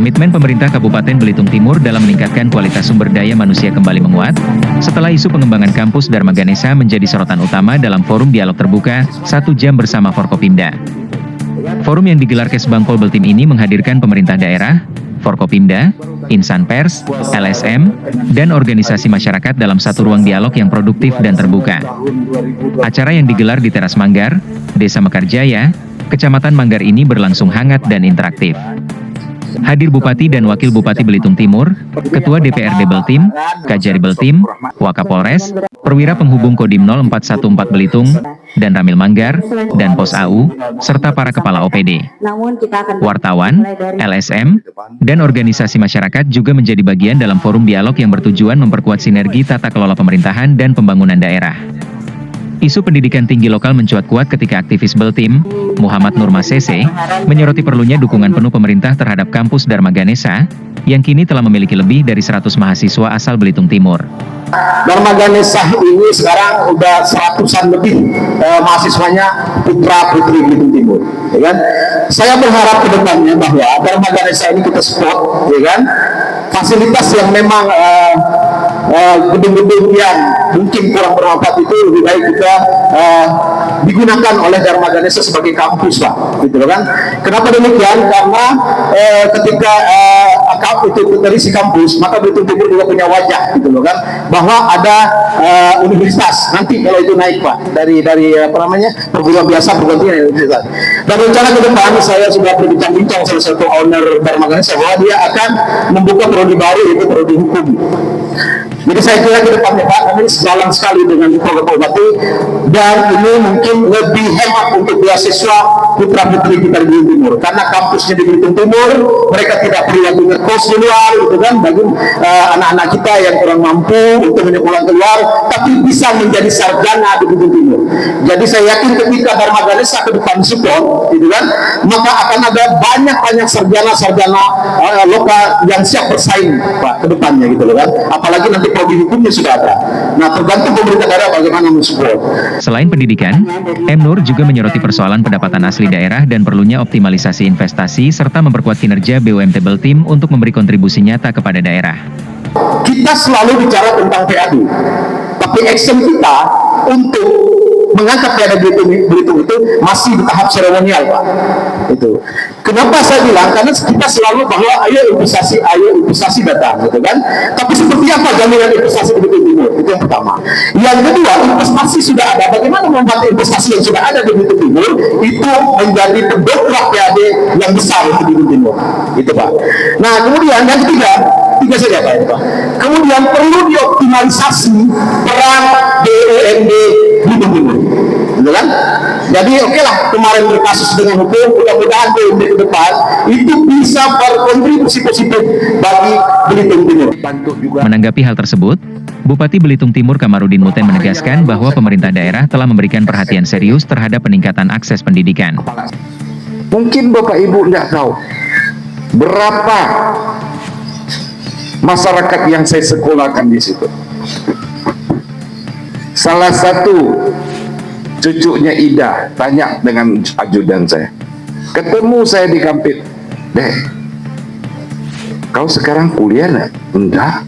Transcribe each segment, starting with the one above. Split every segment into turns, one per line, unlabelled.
Komitmen pemerintah Kabupaten Belitung Timur dalam meningkatkan kualitas sumber daya manusia kembali menguat, setelah isu pengembangan kampus Dharma Ganesha menjadi sorotan utama dalam forum dialog terbuka, 1 jam bersama Forkopimda. Forum yang digelar Kesbang Polbeltim ini menghadirkan pemerintah daerah, Forkopimda, insan pers, LSM, dan organisasi masyarakat dalam satu ruang dialog yang produktif dan terbuka. Acara yang digelar di Teras Manggar, Desa Mekarjaya, Kecamatan Manggar ini berlangsung hangat dan interaktif. Hadir Bupati dan Wakil Bupati Belitung Timur, Ketua DPRD Beltim, Kajari Beltim, Wakapolres, Perwira Penghubung Kodim 0414 Belitung, dan Ramil Manggar, dan Pos AU, serta para kepala OPD. Wartawan, LSM, dan organisasi masyarakat juga menjadi bagian dalam forum dialog yang bertujuan memperkuat sinergi tata kelola pemerintahan dan pembangunan daerah. Isu pendidikan tinggi lokal mencuat kuat ketika aktivis Beltim, Muhammad Nur Masese, menyoroti perlunya dukungan penuh pemerintah terhadap kampus Dharma Ganesha, yang kini telah memiliki lebih dari 100 mahasiswa asal Belitung Timur.
Dharma Ganesha ini sekarang udah 100-an lebih mahasiswanya putra-putri Belitung Timur, ya kan? Saya berharap ke depannya bahwa Dharma Ganesha ini kita support, ya kan? Fasilitas yang memang gedung-gedung yang mungkin kurang bermanfaat itu lebih baik kita digunakan oleh Dharma Ganesha sebagai kampus lah, gitu kan? Kenapa demikian? Karena ketika itu terisi kampus, maka Belitung Timur juga punya wajah, gitu loh kan? Bahwa ada universitas nanti kalau itu naik Pak dari apa namanya perguruan biasa perguruan universitas. Dan rencana ke depan saya sudah berbincang-bincang salah satu owner Dharma Ganesha bahwa dia akan membuka prodi baru yaitu prodi hukum. Jadi saya kira ke depannya Pak, kami sejalan sekali dengan program Bupati dan ini mungkin lebih hemat untuk beasiswa putra-putri kita di Belitung Timur karena kampusnya di Belitung Timur, mereka tidak perlu lagi ngekos di luar, gitu kan, bagi anak-anak kita yang kurang mampu untuk menyekolah keluar, tapi bisa menjadi sarjana di Belitung Timur. Jadi saya yakin ketika Dharma Ganesha ke depan support, gitu kan, maka akan ada banyak-banyak sarjana-sarjana lokal yang siap bersaing Pak ke depannya, gitu loh kan. Apalagi nanti prodi hukumnya sudah ada. Nah, tergantung pemerintah daerah bagaimana mensupport.
Selain pendidikan, M. Nur juga menyoroti persoalan pendapatan asli daerah dan perlunya optimalisasi investasi serta memperkuat kinerja BUMT Beltim untuk memberi kontribusi nyata kepada daerah.
Kita selalu bicara tentang PAD, tapi action kita untuk mengangkat PAD Belitung itu masih di tahap seremonial Pak. Itu. Kenapa saya bilang? Karena kita selalu bahwa ayo investasi datang, gitu kan? Tapi seperti apa jaminan investasi di Belitung Timur? Itu yang pertama. Yang kedua, investasi sudah ada. Bagaimana membuat investasi yang sudah ada di Belitung Timur itu menjadi pendongkrak PAD yang besar di Belitung Timur, gitu Pak. Nah, kemudian yang ketiga saja Pak. Kemudian perlu dioptimalisasi peran BUMD Belitung Timur, gitu kan? Jadi oke lah kemarin berkasus dengan hukum, mudah-mudahan BUMD ke depan itu bisa berkontribusi positif bagi Belitung Timur.
Menanggapi hal tersebut, Bupati Belitung Timur Kamarudin Muten menegaskan bahwa pemerintah daerah telah memberikan perhatian serius terhadap peningkatan akses pendidikan.
Mungkin Bapak Ibu tidak tahu berapa masyarakat yang saya sekolahkan di situ. Salah satu cucunya Ida tanya dengan ajudan saya, ketemu saya di Kampit, Dek, kau sekarang kuliah enggak? Enggak.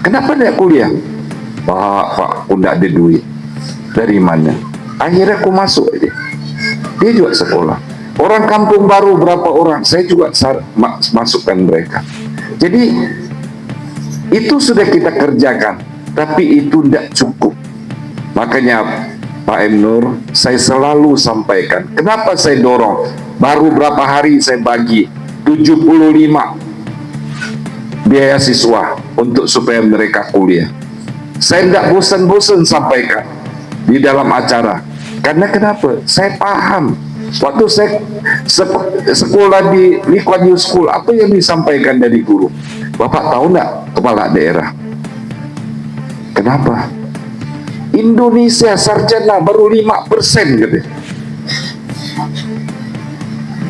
Kenapa enggak kuliah? Pak, aku enggak ada duit. Dari mana? Akhirnya aku masuk aja. Dia juga sekolah. Orang kampung baru berapa orang, saya juga masukkan mereka. Jadi itu sudah kita kerjakan, tapi itu tidak cukup. Makanya Pak M. Nur, saya selalu sampaikan, kenapa saya dorong, baru berapa hari saya bagi 75 beasiswa untuk supaya mereka kuliah. Saya tidak bosan-bosan sampaikan di dalam acara, karena kenapa? Saya paham, waktu saya sekolah di Lee Kuan Yew School, apa yang disampaikan dari guru? Bapak tahu nggak kepala daerah? Kenapa? Indonesia sarjana baru 5% gitu.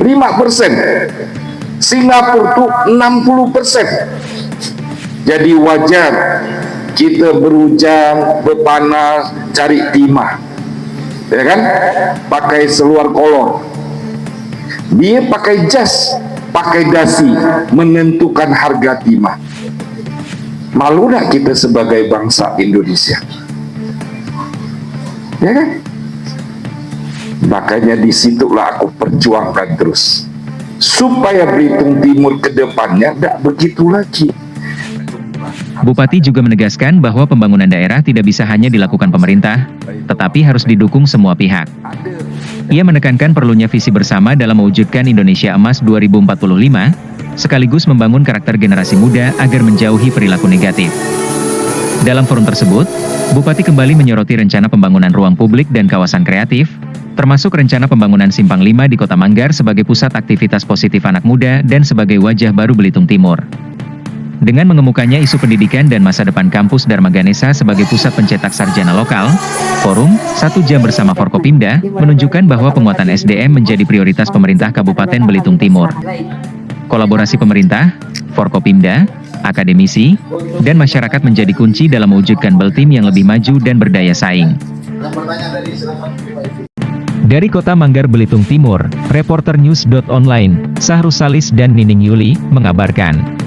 5%. Singapura tuh 60%. Jadi wajar kita berhujan, berpanas, cari timah, ya kan? Pakai seluar kolor. Dia pakai jas, pakai dasi, menentukan harga timah. Malu nak kita sebagai bangsa Indonesia? Ya kan? Makanya disitulah aku perjuangkan terus, supaya Belitung Timur ke depannya tidak begitu lagi.
Bupati juga menegaskan bahwa pembangunan daerah tidak bisa hanya dilakukan pemerintah, tetapi harus didukung semua pihak. Ia menekankan perlunya visi bersama dalam mewujudkan Indonesia Emas 2045, sekaligus membangun karakter generasi muda agar menjauhi perilaku negatif. Dalam forum tersebut, Bupati kembali menyoroti rencana pembangunan ruang publik dan kawasan kreatif, termasuk rencana pembangunan Simpang 5 di Kota Manggar sebagai pusat aktivitas positif anak muda dan sebagai wajah baru Belitung Timur. Dengan mengemukannya isu pendidikan dan masa depan kampus Dharma Ganesha sebagai pusat pencetak sarjana lokal, forum 1 jam bersama Forkopimda menunjukkan bahwa penguatan SDM menjadi prioritas pemerintah Kabupaten Belitung Timur. Kolaborasi pemerintah, Forkopimda, akademisi, dan masyarakat menjadi kunci dalam mewujudkan Beltim yang lebih maju dan berdaya saing. Dari Kota Manggar, Belitung Timur, Reporter News.online, Sahrus Salis dan Nining Yuli mengabarkan.